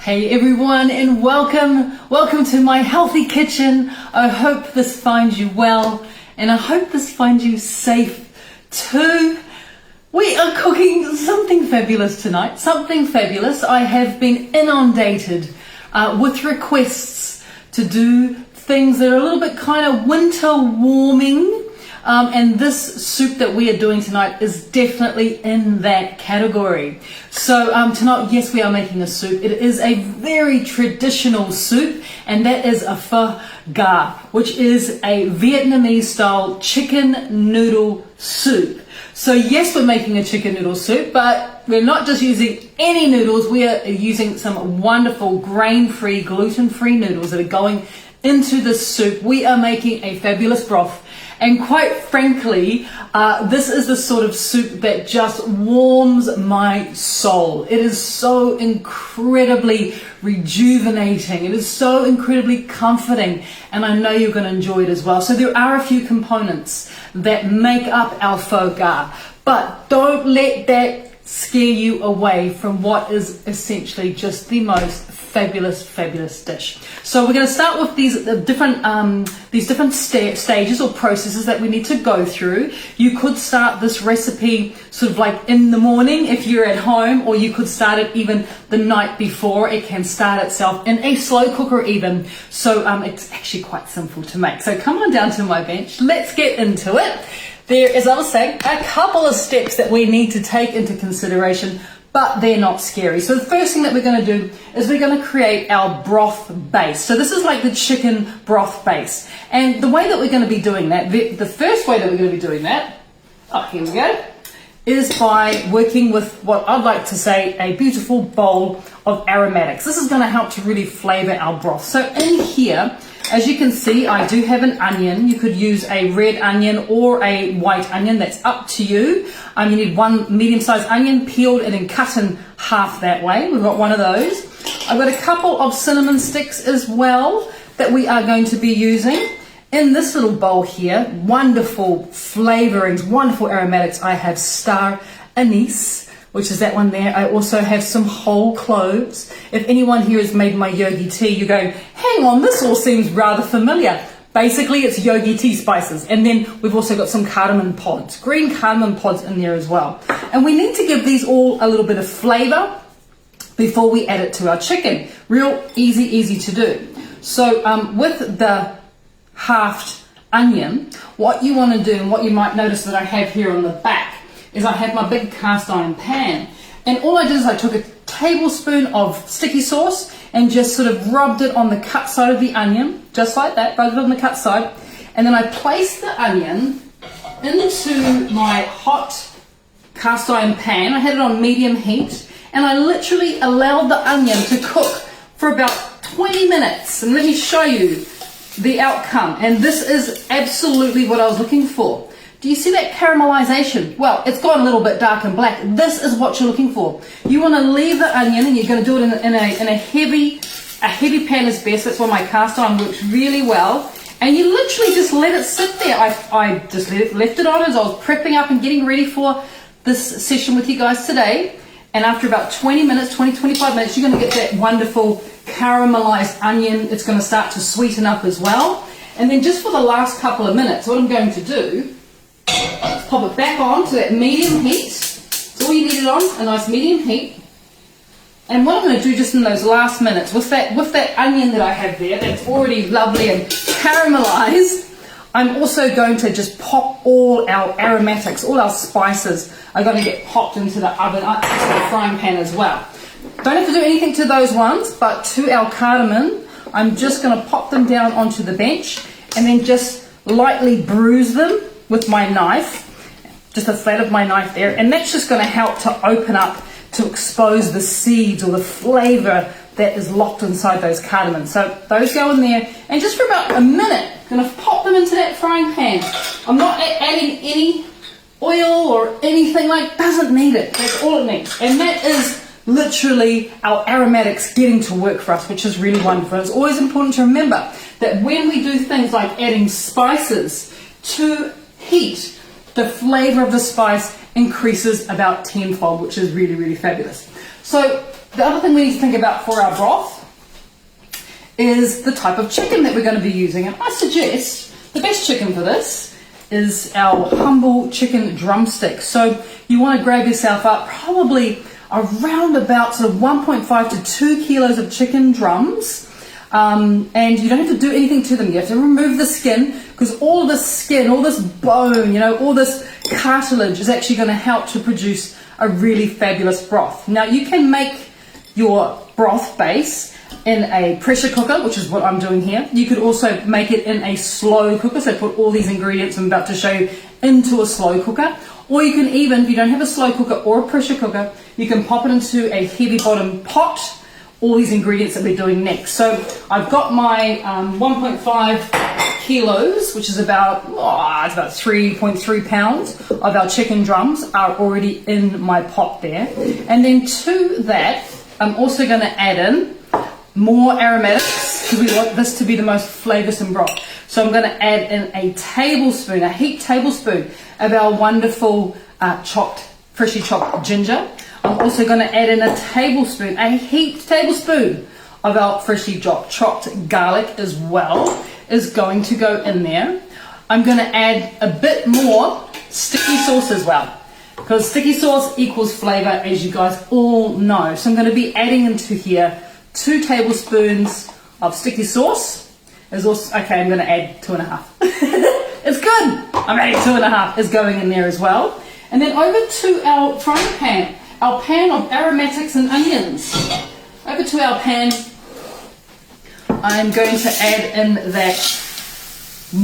Hey everyone, and welcome to my healthy kitchen. I hope this finds you well, and I hope this finds you safe too. We are cooking something fabulous tonight, something fabulous. I have been inundated with requests to do things that are a little bit kind of winter warming, and this soup that we are doing tonight is definitely in that category. So tonight, yes, we are making a soup. It is a very traditional soup, and that is a pho ga, which is a Vietnamese style chicken noodle soup. So yes, we're making a chicken noodle soup, but we're not just using any noodles. We are using some wonderful grain-free, gluten-free noodles that are going into this soup. We are making a fabulous broth, and quite frankly, this is the sort of soup that just warms my soul. It is so incredibly rejuvenating. It is so incredibly comforting, and I know you're going to enjoy it as well. So there are a few components that make up our pho ga, but don't let that scare you away from what is essentially just the most fabulous dish. So we're going to start with these different stages or processes that we need to go through. You could start this recipe sort of like in the morning if you're at home, or you could start it even the night before. It can start itself in a slow cooker even. So it's actually quite simple to make. So come on down to my bench. Let's get into it. There is, I was saying, a couple of steps that we need to take into consideration, but they're not scary. So the first thing that we're going to do is we're going to create our broth base. So this is like the chicken broth base. And the way that we're going to be doing that, the first way that we're going to be doing that, here we go, is by working with what I'd like to say a beautiful bowl of aromatics. This is going to help to really flavor our broth. So in here, as you can see, I do have an onion. You could use a red onion or a white onion. That's up to you. You need one medium-sized onion, peeled and then cut in half that way. We've got one of those. I've got a couple of cinnamon sticks as well that we are going to be using. In this little bowl here, wonderful flavorings, wonderful aromatics. I have star anise, which is that one there. I also have some whole cloves. If anyone here has made my yogi tea, you're going, hang on, this all seems rather familiar. Basically, it's yogi tea spices. And then we've also got some cardamom pods, green cardamom pods in there as well. And we need to give these all a little bit of flavor before we add it to our chicken. Real easy to do. So with the halved onion, what you want to do, and what you might notice that I have here on the back, is I have my big cast iron pan, and all I did is I took a tablespoon of sticky sauce and just sort of rubbed it on the cut side of the onion, just like that, rubbed it on the cut side, and then I placed the onion into my hot cast iron pan. I had it on medium heat, and I literally allowed the onion to cook for about 20 minutes, and let me show you the outcome. And this is absolutely what I was looking for. Do you see that caramelization? Well, it's gone a little bit dark and black. This is what you're looking for. You want to leave the onion, and you're going to do it in a heavy pan is best. That's why my cast iron works really well. And you literally just let it sit there. I just left it on as I was prepping up and getting ready for this session with you guys today. And after about 25 minutes, you're going to get that wonderful caramelized onion. It's going to start to sweeten up as well. And then just for the last couple of minutes, what I'm going to do, pop it back on to that medium heat. That's all you need it on, a nice medium heat. And what I'm going to do just in those last minutes, with that onion that I have there, that's already lovely and caramelized, I'm also going to just pop all our aromatics, all our spices are going to get popped into the oven, into the frying pan as well. Don't have to do anything to those ones, but to our cardamom, I'm just going to pop them down onto the bench and then just lightly bruise them with my knife, just the flat of my knife there, and that's just going to help to open up, to expose the seeds or the flavor that is locked inside those cardamoms. So those go in there, and just for about a minute, I'm going to pop them into that frying pan. I'm not adding any oil or anything, like, doesn't need it. That's all it needs. And that is literally our aromatics getting to work for us, which is really wonderful. It's always important to remember that when we do things like adding spices to heat, the flavor of the spice increases about tenfold, which is really fabulous. So the other thing we need to think about for our broth is the type of chicken that we're going to be using. And I suggest the best chicken for this is our humble chicken drumstick. So you want to grab yourself up probably around about sort of 1.5 to 2 kilos of chicken drums. And you don't have to do anything to them. You have to remove the skin, because all this skin, all this bone, you know, all this cartilage is actually going to help to produce a really fabulous broth. Now you can make your broth base in a pressure cooker, which is what I'm doing here. You could also make it in a slow cooker, so put all these ingredients I'm about to show you into a slow cooker. Or you can even, if you don't have a slow cooker or a pressure cooker, you can pop it into a heavy bottom pot, all these ingredients that we're doing next. So I've got my 1.5 kilos, which is about, it's about 3.3 pounds of our chicken drums are already in my pot there. And then to that, I'm also going to add in more aromatics, because we want this to be the most flavoursome broth. So I'm going to add in a tablespoon, a heaped tablespoon of our wonderful freshly chopped ginger. I'm also going to add in a heaped tablespoon of our freshly chopped garlic as well, is going to go in there. I'm going to add a bit more sticky sauce as well, because sticky sauce equals flavour, as you guys all know. So I'm going to be adding into here 2 tablespoons of sticky sauce. I'm going to add 2.5. It's good. I'm adding 2.5 is going in there as well. And then over to our frying pan, our pan of aromatics and onions. Over to our pan, I'm going to add in that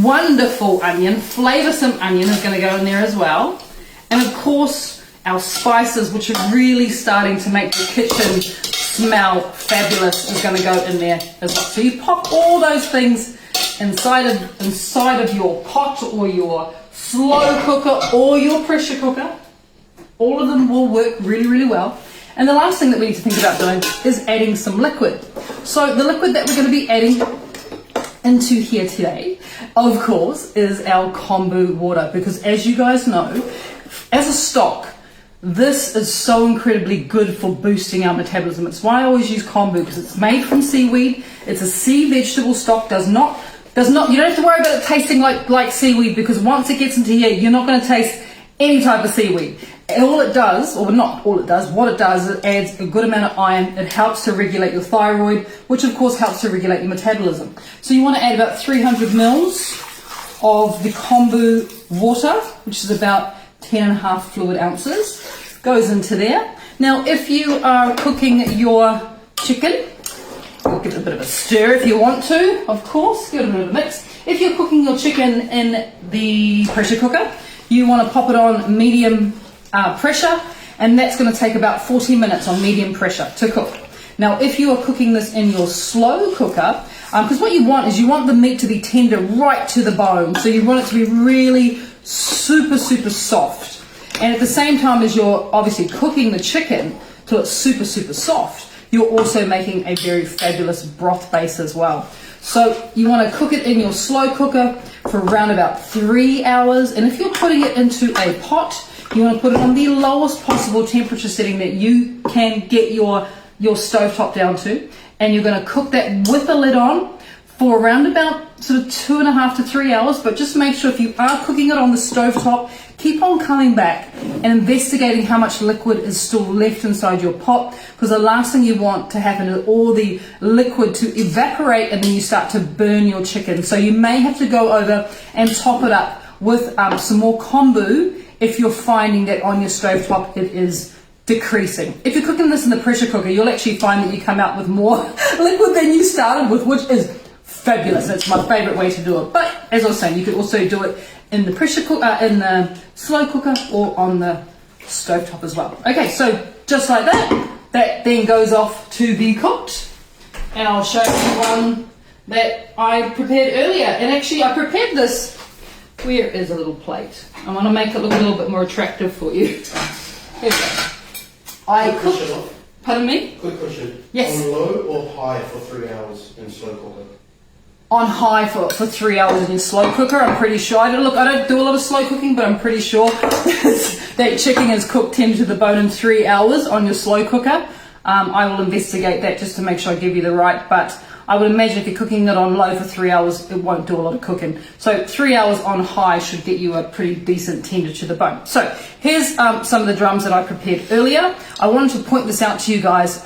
wonderful onion, flavoursome onion is going to go in there as well. And of course, our spices, which are really starting to make the kitchen smell fabulous, is going to go in there as well. So you pop all those things inside of your pot or your slow cooker or your pressure cooker. All of them will work really, really well. And the last thing that we need to think about doing is adding some liquid. So the liquid that we're going to be adding into here today, of course, is our kombu water, because as you guys know, as a stock, this is so incredibly good for boosting our metabolism. It's why I always use kombu, because it's made from seaweed. It's a sea vegetable stock. You don't have to worry about it tasting like seaweed, because once it gets into here, you're not going to taste any type of seaweed. What it does, is it adds a good amount of iron. It helps to regulate your thyroid, which of course helps to regulate your metabolism. So you want to add about 300 mils of the kombu water, which is about 10.5 fluid ounces, goes into there. Now, if you are cooking your chicken, you'll give it a bit of a stir if you want to, of course, give it a bit of a mix. If you're cooking your chicken in the pressure cooker, you want to pop it on medium pressure, and that's going to take about 40 minutes on medium pressure to cook. Now, if you are cooking this in your slow cooker, because what you want is you want the meat to be tender right to the bone, so you want it to be really super, super soft. And at the same time as you're obviously cooking the chicken till it's super, super soft, you're also making a very fabulous broth base as well. So you want to cook it in your slow cooker for around about 3 hours. And if you're putting it into a pot, you want to put it on the lowest possible temperature setting that you can get your stovetop down to. And you're going to cook that with the lid on for around about sort of 2.5 to 3 hours. But just make sure if you are cooking it on the stovetop, keep on coming back and investigating how much liquid is still left inside your pot, because the last thing you want to happen is all the liquid to evaporate and then you start to burn your chicken. So you may have to go over and top it up with some more kombu if you're finding that on your stovetop it is decreasing. If you're cooking this in the pressure cooker, you'll actually find that you come out with more liquid than you started with, which is fabulous. That's my favorite way to do it. But as I was saying, you could also do it in the pressure cooker, in the slow cooker, or on the stovetop as well. Okay, so just like that, that then goes off to be cooked. And I'll show you one that I prepared earlier. And actually, I prepared this. Where is a little plate? I want to make it look a little bit more attractive for you. Here we go. I cooked. Pardon me? Quick question. Yes. On low or high for 3 hours in slow cooker? On high for 3 hours in slow cooker. I'm pretty sure. I don't do a lot of slow cooking, but I'm pretty sure that chicken is cooked tender to the bone in 3 hours on your slow cooker. I will investigate that just to make sure I give you the right, but I would imagine if you're cooking it on low for 3 hours, it won't do a lot of cooking. So 3 hours on high should get you a pretty decent tender to the bone. So here's some of the drums that I prepared earlier. I wanted to point this out to you guys.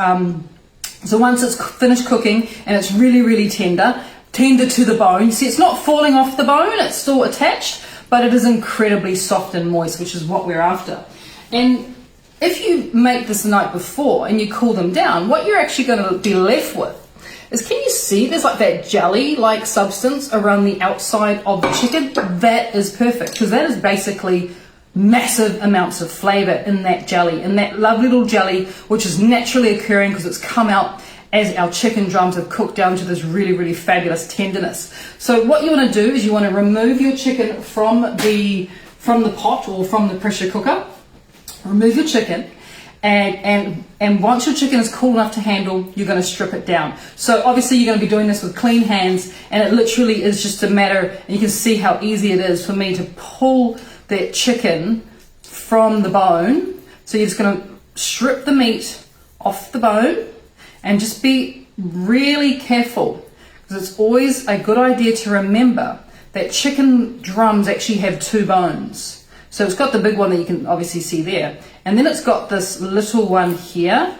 So once it's finished cooking and it's really, really tender to the bone, see it's not falling off the bone, it's still attached, but it is incredibly soft and moist, which is what we're after. And if you make this the night before and you cool them down, what you're actually going to be left with is, can you see there's like that jelly-like substance around the outside of the chicken? That is perfect, because that is basically massive amounts of flavour in that jelly, in that lovely little jelly, which is naturally occurring because it's come out as our chicken drums have cooked down to this really, really fabulous tenderness. So what you want to do is you want to remove your chicken from the pot or from the pressure cooker. Remove your chicken, and once your chicken is cool enough to handle, you're going to strip it down. So obviously you're going to be doing this with clean hands, and it literally is just a matter, and you can see how easy it is for me to pull that chicken from the bone. So you're just going to strip the meat off the bone and just be really careful, because it's always a good idea to remember that chicken drums actually have 2 bones. So it's got the big one that you can obviously see there, and then it's got this little one here,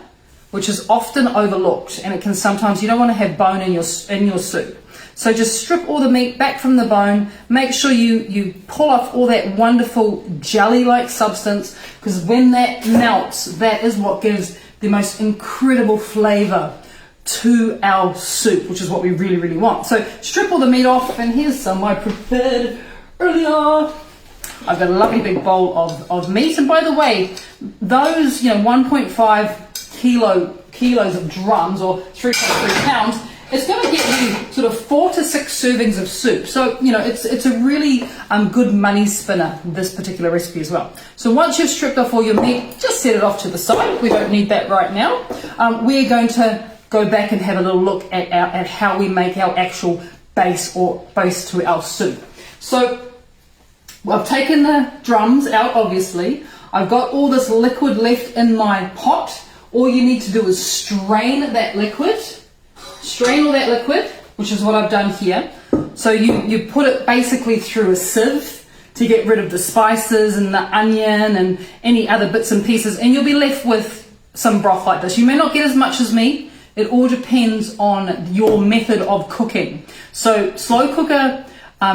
which is often overlooked, and it can sometimes, you don't want to have bone in your soup. So just strip all the meat back from the bone, make sure you pull off all that wonderful jelly-like substance, because when that melts, that is what gives the most incredible flavour to our soup, which is what we really, really want. So strip all the meat off, and here's some I prepared earlier. I've got a lovely big bowl of meat, and by the way, those 1.5 kilos of drums, or 3.3 pounds, it's going to get you sort of 4 to 6 servings of soup. So it's a really good money spinner, this particular recipe as well. So once you've stripped off all your meat, just set it off to the side. We don't need that right now. We're going to go back and have a little look at how we make our actual base to our soup. So I've taken the drums out, obviously. I've got all this liquid left in my pot. All you need to do is strain that liquid. Strain all that liquid, which is what I've done here. So you put it basically through a sieve to get rid of the spices and the onion and any other bits and pieces, and you'll be left with some broth like this. You may not get as much as me. It all depends on your method of cooking. So slow cooker,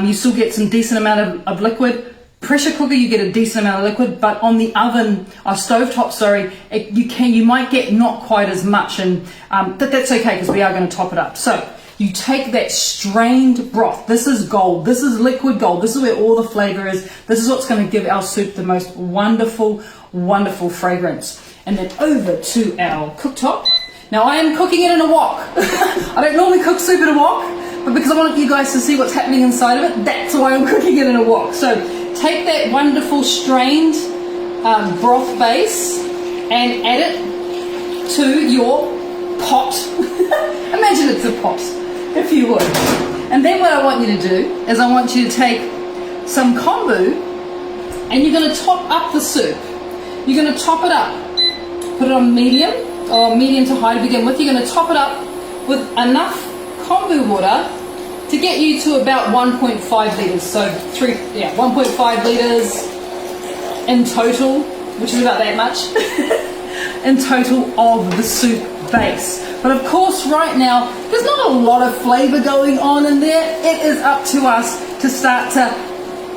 you still get some decent amount of liquid. Pressure cooker, you get a decent amount of liquid, but on the oven, or stovetop, sorry, you might get not quite as much, and that's okay, because we are going to top it up. So you take that strained broth. This is gold. This is liquid gold. This is where all the flavour is. This is what's going to give our soup the most wonderful, wonderful fragrance. And then over to our cooktop. Now I am cooking it in a wok. I don't normally cook soup in a wok, but because I want you guys to see what's happening inside of it, that's why I'm cooking it in a wok. So take that wonderful strained broth base and add it to your pot. Imagine it's a pot, if you would. And then what I want you to do is I want you to take some kombu, and you're going to top up the soup. You're going to top it up. Put it on medium, or medium to high to begin with. You're going to top it up with enough kombu water to get you to about 1.5 litres. So 1.5 litres in total, which is about that much, in total of the soup base. But of course right now, there's not a lot of flavour going on in there. It is up to us to start to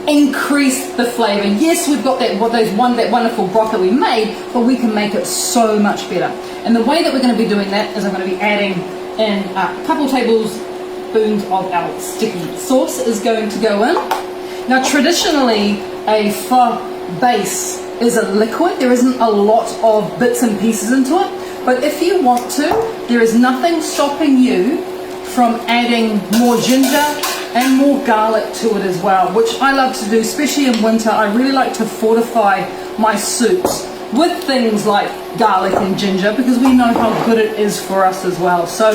increase the flavour. Yes, we've got that wonderful broth that we made, but we can make it so much better. And the way that we're going to be doing that is I'm going to be adding in a couple tablespoons of our sticky sauce is going to go in. Now traditionally a pho base is a liquid. There isn't a lot of bits and pieces into it, but if you want to, there is nothing stopping you from adding more ginger and more garlic to it as well, which I love to do, especially in winter. I really like to fortify my soups with things like garlic and ginger, because we know how good it is for us as well. So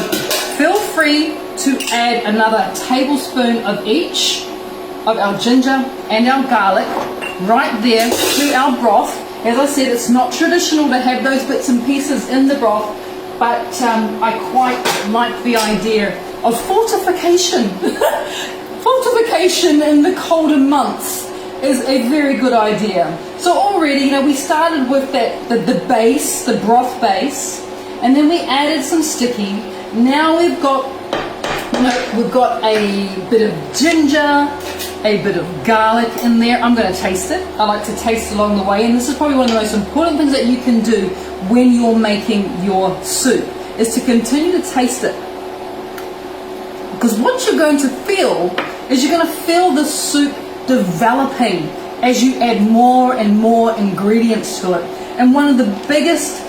feel free to add another tablespoon of each of our ginger and our garlic right there to our broth. As I said, it's not traditional to have those bits and pieces in the broth, but I quite like the idea of fortification. Fortification in the colder months is a very good idea. So already, you know, we started with the base, the broth base, and then we added some sticky. Now we've got a bit of ginger, a bit of garlic in there. I'm going to taste it. I like to taste along the way, and this is probably one of the most important things that you can do when you're making your soup, is to continue to taste it. Because what you're going to feel is you're going to feel the soup developing as you add more and more ingredients to it. And one of the biggest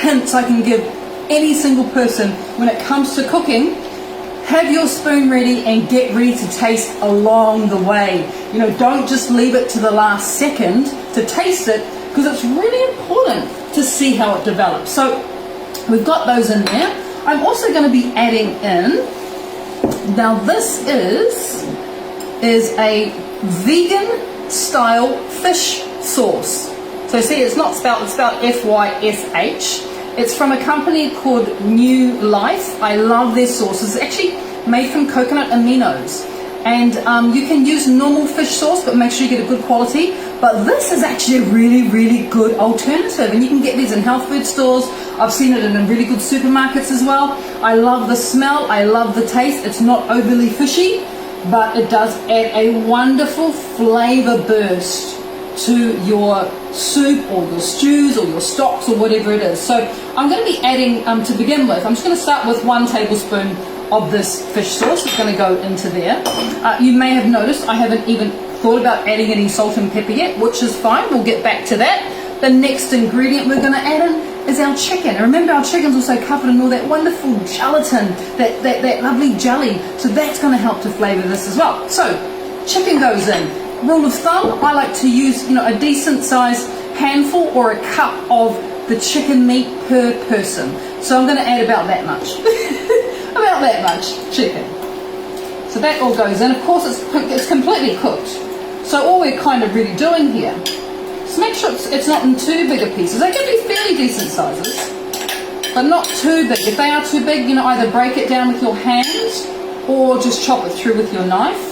hints I can give any single person when it comes to cooking: have your spoon ready and get ready to taste along the way. You know, don't just leave it to the last second to taste it, because it's really important to see how it develops. So we've got those in there. I'm also going to be adding in, now this is a vegan style fish sauce. So see, it's not spelled, it's spelled F-Y-S-H. It's from a company called New Life. I love their sauce. It's actually made from coconut aminos. And you can use normal fish sauce, but make sure you get a good quality. But this is actually a really, really good alternative. And you can get these in health food stores. I've seen it in really good supermarkets as well. I love the smell. I love the taste. It's not overly fishy, but it does add a wonderful flavor burst to your soup or your stews or your stocks or whatever it is. So I'm going to be adding, to begin with, I'm just going to start with 1 tablespoon of this fish sauce. It's going to go into there. You may have noticed I haven't even thought about adding any salt and pepper yet, which is fine. We'll get back to that. The next ingredient we're going to add in is our chicken. And remember, our chicken's also covered in all that wonderful gelatin, that lovely jelly. So that's going to help to flavour this as well. So chicken goes in. Rule of thumb, I like to use, you know, a decent sized handful or a cup of the chicken meat per person. So I'm going to add about that much. About that much chicken. So that all goes in. Of course, it's completely cooked. So all we're kind of really doing here is make sure it's not in too big of pieces. They can be fairly decent sizes, but not too big. If they are too big, you know, either break it down with your hands or just chop it through with your knife.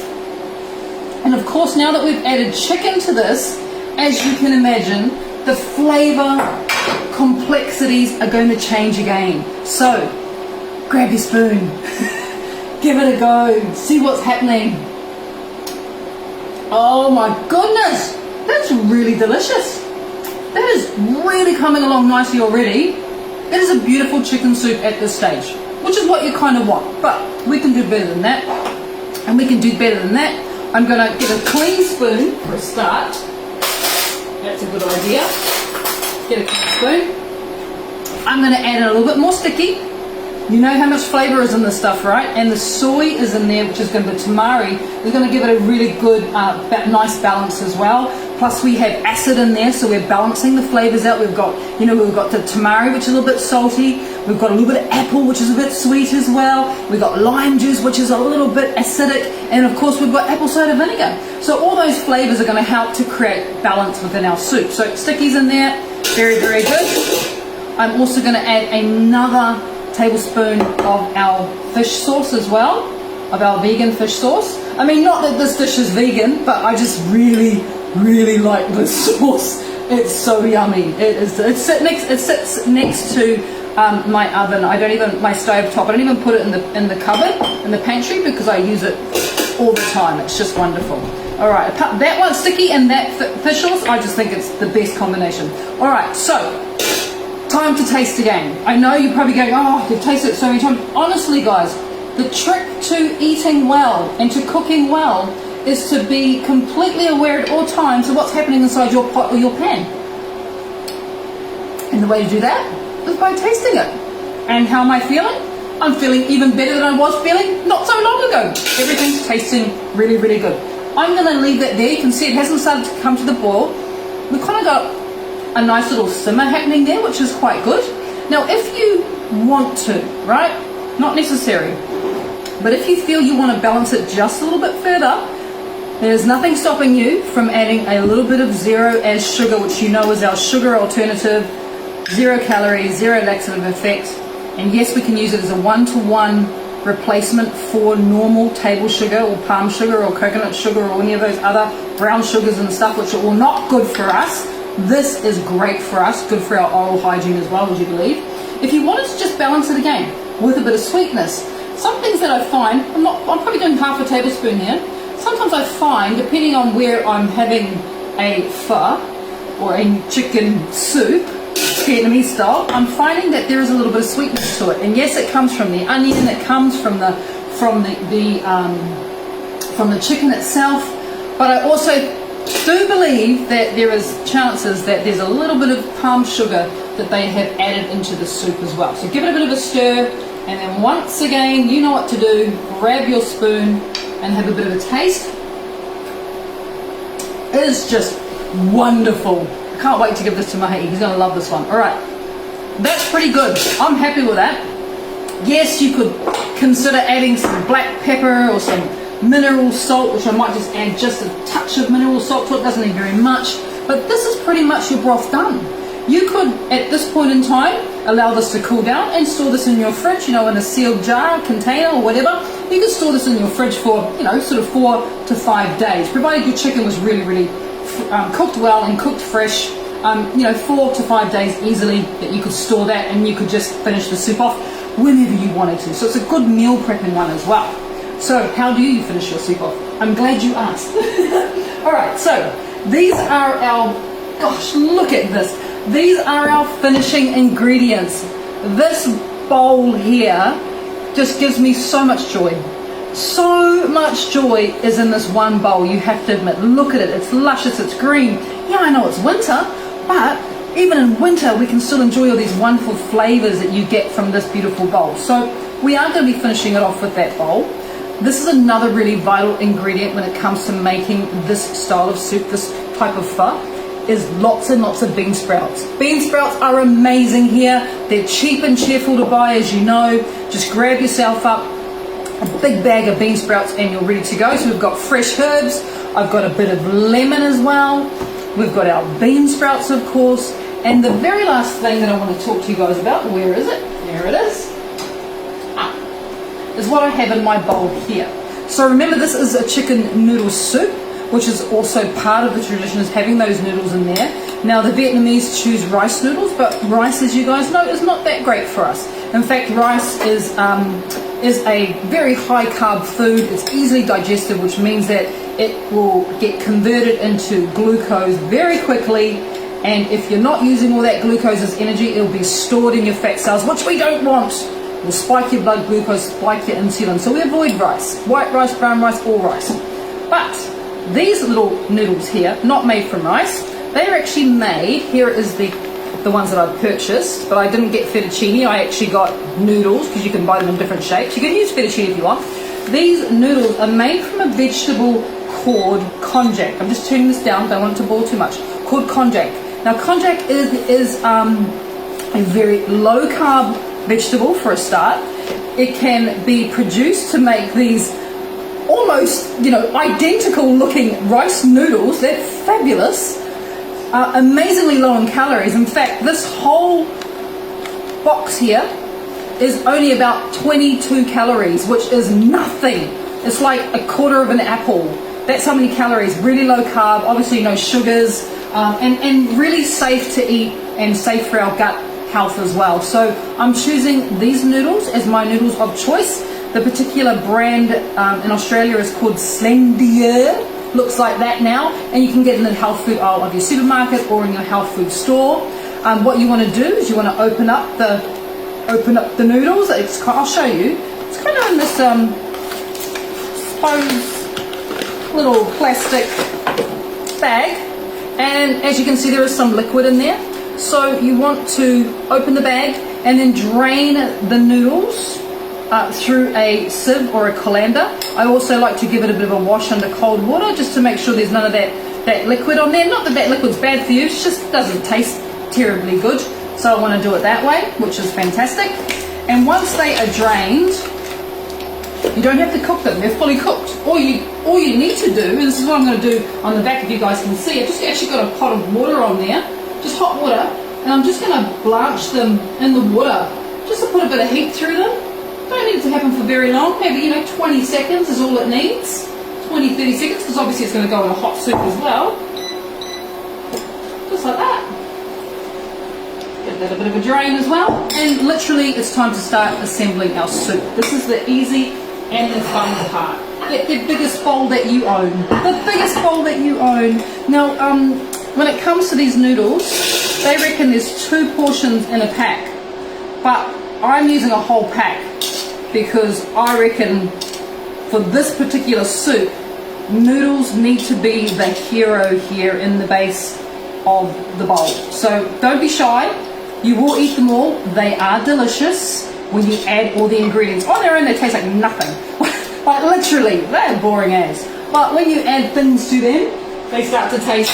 And of course, now that we've added chicken to this, as you can imagine, the flavour complexities are going to change again. So grab your spoon, give it a go, see what's happening. Oh my goodness, that's really delicious. That is really coming along nicely already. It is a beautiful chicken soup at this stage, which is what you kind of want. But we can do better than that, and we can do better than that. I'm going to get a clean spoon for a start. That's a good idea. Get a clean spoon. I'm going to add in a little bit more sticky. You know how much flavour is in this stuff, right? And the soy is in there, which is going to be tamari. We're going to give it a really good, nice balance as well. Plus we have acid in there, so we're balancing the flavours out. We've got the tamari, which is a little bit salty. We've got a little bit of apple, which is a bit sweet as well. We've got lime juice, which is a little bit acidic. And of course we've got apple cider vinegar. So all those flavours are going to help to create balance within our soup. So sticky's in there, very, very good. I'm also going to add another tablespoon of our fish sauce as well, of our vegan fish sauce. I mean, not that this dish is vegan, but I just really, really like this sauce. It's so yummy. It sits next to my oven. My stove top. I don't even put it in the cupboard, in the pantry, because I use it all the time. It's just wonderful. All right, that one's sticky and that fish sauce, I just think it's the best combination. All right, so time to taste again. I know you're probably going, oh, you've tasted it so many times. Honestly, guys, the trick to eating well and to cooking well is to be completely aware at all times of what's happening inside your pot or your pan. And the way to do that is by tasting it. And how am I feeling? I'm feeling even better than I was feeling not so long ago. Everything's tasting really, really good. I'm going to leave that there. You can see it hasn't started to come to the boil. We've kind of got a nice little simmer happening there, which is quite good. Now, if you want to, right, not necessary, but if you feel you want to balance it just a little bit further, there's nothing stopping you from adding a little bit of zero as sugar, which you know is our sugar alternative 0 calories, 0 laxative effect, and yes, we can use it as a 1-to-1 replacement for normal table sugar or palm sugar or coconut sugar or any of those other brown sugars and stuff, which are all not good for us. This is great for us, good for our oral hygiene as well, would you believe? If you wanted to just balance it again with a bit of sweetness, some things that I find, I'm probably doing half a tablespoon here. Sometimes I find, depending on where I'm having a pho or a chicken soup, Vietnamese style, I'm finding that there is a little bit of sweetness to it. And yes, it comes from the onion, it comes from the chicken itself, but I also do believe that there is chances that there's a little bit of palm sugar that they have added into the soup as well. So give it a bit of a stir, and then once again, you know what to do, grab your spoon and have a bit of a taste. It is just wonderful. I can't wait to give this to Mahi. He's going to love this one. All right, that's pretty good. I'm happy with that. Yes, you could consider adding some black pepper or some mineral salt, which I might just add just a touch of mineral salt to it. Doesn't need very much, but this is pretty much your broth done. You could, at this point in time, allow this to cool down and store this in your fridge, in a sealed jar, container, or whatever. You could store this in your fridge for, sort of 4 to 5 days, provided your chicken was really, really cooked well and cooked fresh. 4 to 5 days easily that you could store that, and you could just finish the soup off whenever you wanted to. So it's a good meal prepping one as well. So how do you finish your soup off? I'm glad you asked. All right, so these are our, gosh, look at this. These are our finishing ingredients. This bowl here just gives me so much joy. So much joy is in this one bowl, you have to admit. Look at it, it's luscious, it's green. Yeah, I know it's winter, but even in winter we can still enjoy all these wonderful flavours that you get from this beautiful bowl. So we are going to be finishing it off with that bowl. This is another really vital ingredient when it comes to making this style of soup, this type of pho, is lots and lots of bean sprouts. Bean sprouts are amazing here. They're cheap and cheerful to buy, as you know. Just grab yourself up a big bag of bean sprouts and you're ready to go. So we've got fresh herbs. I've got a bit of lemon as well. We've got our bean sprouts, of course. And the very last thing that I want to talk to you guys about, where is it? There it is. Is what I have in my bowl here. So remember, this is a chicken noodle soup, which is also part of the tradition, is having those noodles in there. Now the Vietnamese choose rice noodles, but rice, as you guys know, is not that great for us. In fact, rice is a very high carb food. It's easily digested, which means that it will get converted into glucose very quickly. And if you're not using all that glucose as energy, it'll be stored in your fat cells, which we don't want. Will spike your blood glucose, spike your insulin. So we avoid rice, white rice, brown rice, all rice. But these little noodles here, not made from rice, they are actually made, here is the ones that I've purchased, but I didn't get fettuccine, I actually got noodles, because you can buy them in different shapes. You can use fettuccine if you want. These noodles are made from a vegetable called konjac. I'm just turning this down, don't want it to boil too much. Called konjac. Now konjac is a very low carb vegetable for a start. It can be produced to make these almost, identical looking rice noodles. They're fabulous, amazingly low in calories. In fact, this whole box here is only about 22 calories, which is nothing. It's like a quarter of an apple. That's how many calories. Really low carb, obviously no sugars, and really safe to eat and safe for our gut health as well. So I'm choosing these noodles as my noodles of choice. The particular brand in Australia is called Slendier. Looks like that now, and you can get it in the health food aisle of your supermarket or in your health food store. What you want to do is you want to open up the noodles. I'll show you. It's kind of in this suppose little plastic bag, and as you can see, there is some liquid in there. So you want to open the bag and then drain the noodles through a sieve or a colander. I also like to give it a bit of a wash under cold water just to make sure there's none of that liquid on there. Not that that liquid's bad for you, it just doesn't taste terribly good. So I want to do it that way, which is fantastic. And once they are drained, you don't have to cook them, they're fully cooked. All you need to do, and this is what I'm going to do on the back if you guys can see, I've just actually got a pot of water on there, just hot water, and I'm just going to blanch them in the water, just to put a bit of heat through them. Don't need it to happen for very long, maybe 20 seconds is all it needs, 20-30 seconds, because obviously it's going to go in a hot soup as well, just like that. Give that a bit of a drain as well, and literally it's time to start assembling our soup. This is the easy and the fun part. Get the biggest bowl that you own. The biggest bowl that you own. Now, when it comes to these noodles, they reckon there's 2 portions in a pack. But I'm using a whole pack because I reckon for this particular soup, noodles need to be the hero here in the base of the bowl. So don't be shy. You will eat them all. They are delicious when you add all the ingredients. On their own, they taste like nothing. Like literally, they're boring as. But when you add things to them, they start to taste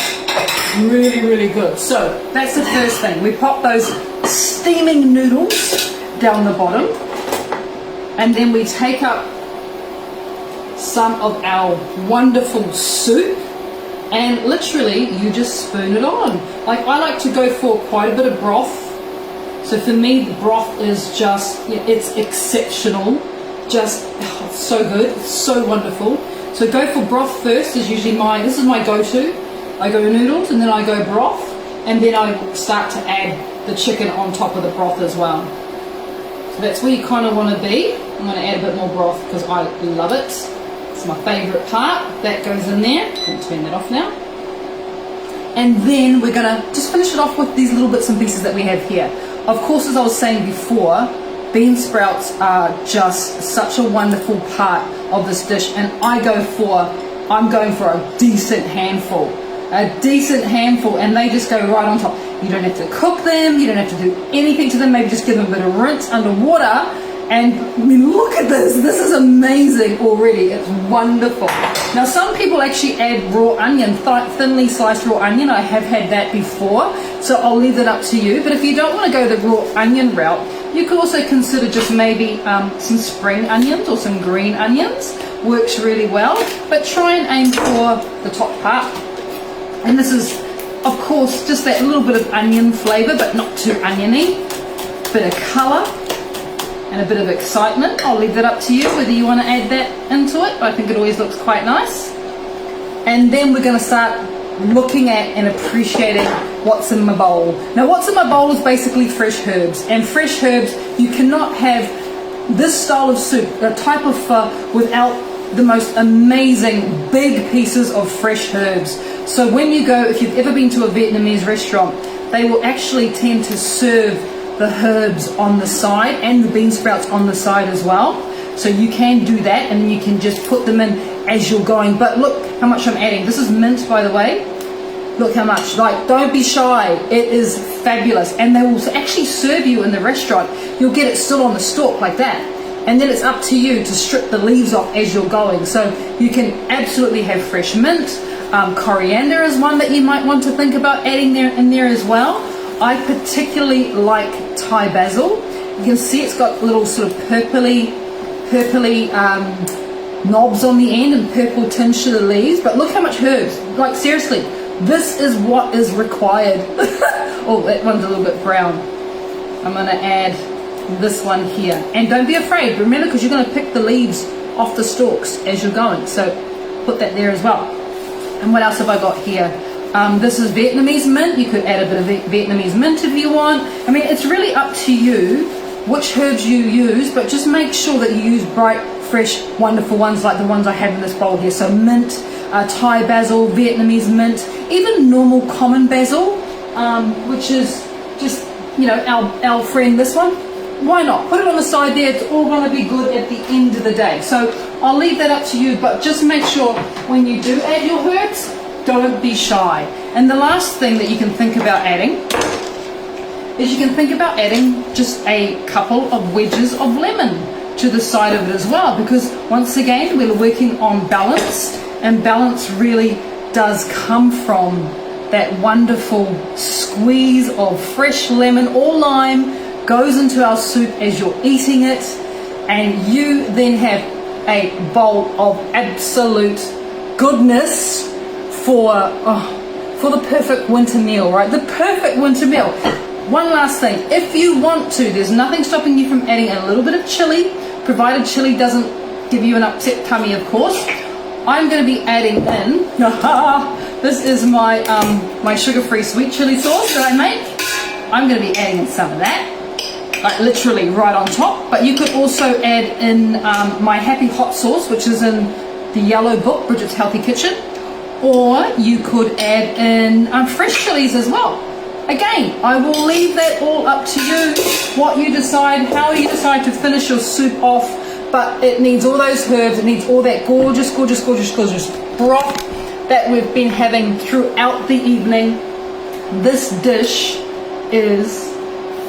really, really good. So that's the first thing. We pop those steaming noodles down the bottom, and then we take up some of our wonderful soup, and literally you just spoon it on. Like I like to go for quite a bit of broth. So for me, the broth is just, it's exceptional. Just it's so good, it's so wonderful. So go for broth first is usually this is my go-to. I go noodles and then I go broth, and then I start to add the chicken on top of the broth as well. So that's where you kind of want to be. I'm going to add a bit more broth because I love it. It's my favourite part. That goes in there. I'll turn that off now. And then we're going to just finish it off with these little bits and pieces that we have here. Of course, as I was saying before, bean sprouts are just such a wonderful part of this dish, and I'm going for a decent handful, and they just go right on top. You don't have to cook them, you don't have to do anything to them, maybe just give them a bit of rinse under water, and I mean, look at this is amazing already. It's wonderful. Now some people actually add raw onion, thinly sliced raw onion. I have had that before, so I'll leave that up to you. But if you don't want to go the raw onion route, you could also consider just maybe some spring onions or some green onions. Works really well, but try and aim for the top part. And this is, of course, just that little bit of onion flavour, but not too oniony. Bit of colour and a bit of excitement. I'll leave that up to you whether you want to add that into it. I think it always looks quite nice. And then we're going to start looking at and appreciating what's in my bowl. Now what's in my bowl is basically fresh herbs, and fresh herbs, you cannot have this style of soup, a type of pho, without the most amazing big pieces of fresh herbs. So when you go, if you've ever been to a Vietnamese restaurant, they will actually tend to serve the herbs on the side and the bean sprouts on the side as well. So you can do that, and then you can just put them in as you're going. But look how much I'm adding. This is mint, by the way. Look how much. Like, don't be shy. It is fabulous. And they will actually serve you in the restaurant. You'll get it still on the stalk like that. And then it's up to you to strip the leaves off as you're going. So you can absolutely have fresh mint. Coriander is one that you might want to think about adding in there as well. I particularly like Thai basil. You can see it's got little sort of purpley knobs on the end and purple tinge to the leaves. But look how much herbs. Like seriously, this is what is required. Oh, that one's a little bit brown. I'm going to add this one here. And don't be afraid, remember, because you're going to pick the leaves off the stalks as you're going. So put that there as well. And what else have I got here? This is Vietnamese mint. You could add a bit of Vietnamese mint if you want. I mean, it's really up to you which herbs you use, but just make sure that you use bright, fresh, wonderful ones like the ones I have in this bowl here. So mint, Thai basil, Vietnamese mint, even normal common basil, which is just, you know, our friend, this one. Why not? Put it on the side there. It's all going to be good at the end of the day. So I'll leave that up to you, but just make sure when you do add your herbs, don't be shy. And the last thing that you can think about adding is you can think about adding just a couple of wedges of lemon to the side of it as well, because once again we're working on balance, and balance really does come from that wonderful squeeze of fresh lemon or lime goes into our soup as you're eating it, and you then have a bowl of absolute goodness for the perfect winter meal, right? The perfect winter meal. one last thing. If you want to, there's nothing stopping you from adding a little bit of chili, provided chili doesn't give you an upset tummy, of course. I'm going to be adding in, this is my my sugar-free sweet chili sauce that I make. I'm going to be adding in some of that, like literally right on top. But you could also add in my happy hot sauce, which is in the yellow book, Bridget's Healthy Kitchen. Or you could add in fresh chilies as well. Again, I will leave that all up to you, what you decide, how you decide to finish your soup off. But it needs all those herbs, it needs all that gorgeous, gorgeous, gorgeous, gorgeous broth that we've been having throughout the evening. This dish is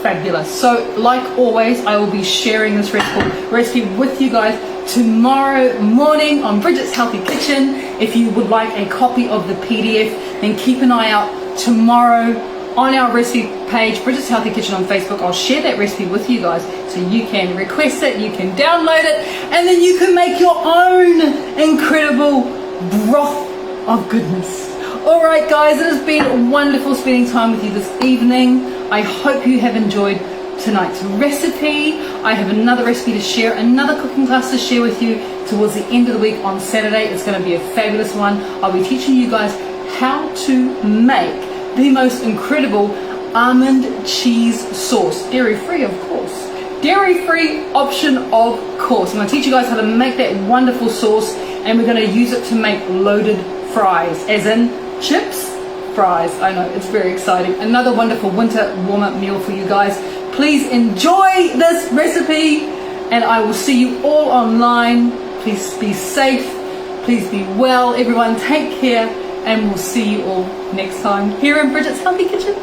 fabulous. So like always, I will be sharing this recipe with you guys tomorrow morning on Bridget's Healthy Kitchen. If you would like a copy of the PDF, then keep an eye out tomorrow on our recipe page, Bridget's Healthy Kitchen on Facebook. I'll share that recipe with you guys so you can request it, you can download it, and then you can make your own incredible broth of goodness. Alright guys, it has been wonderful spending time with you this evening. I hope you have enjoyed tonight's recipe. I have another recipe to share, another cooking class to share with you towards the end of the week on Saturday. It's going to be a fabulous one. I'll be teaching you guys how to make the most incredible almond cheese sauce. Dairy-free, of course. Dairy-free option, of course. I'm going to teach you guys how to make that wonderful sauce, and we're going to use it to make loaded fries, as in chips, fries. I know, it's very exciting. Another wonderful winter warm-up meal for you guys. Please enjoy this recipe, and I will see you all online. Please be safe. Please be well. Everyone, take care, and we'll see you all next time here in Bridget's Healthy Kitchen.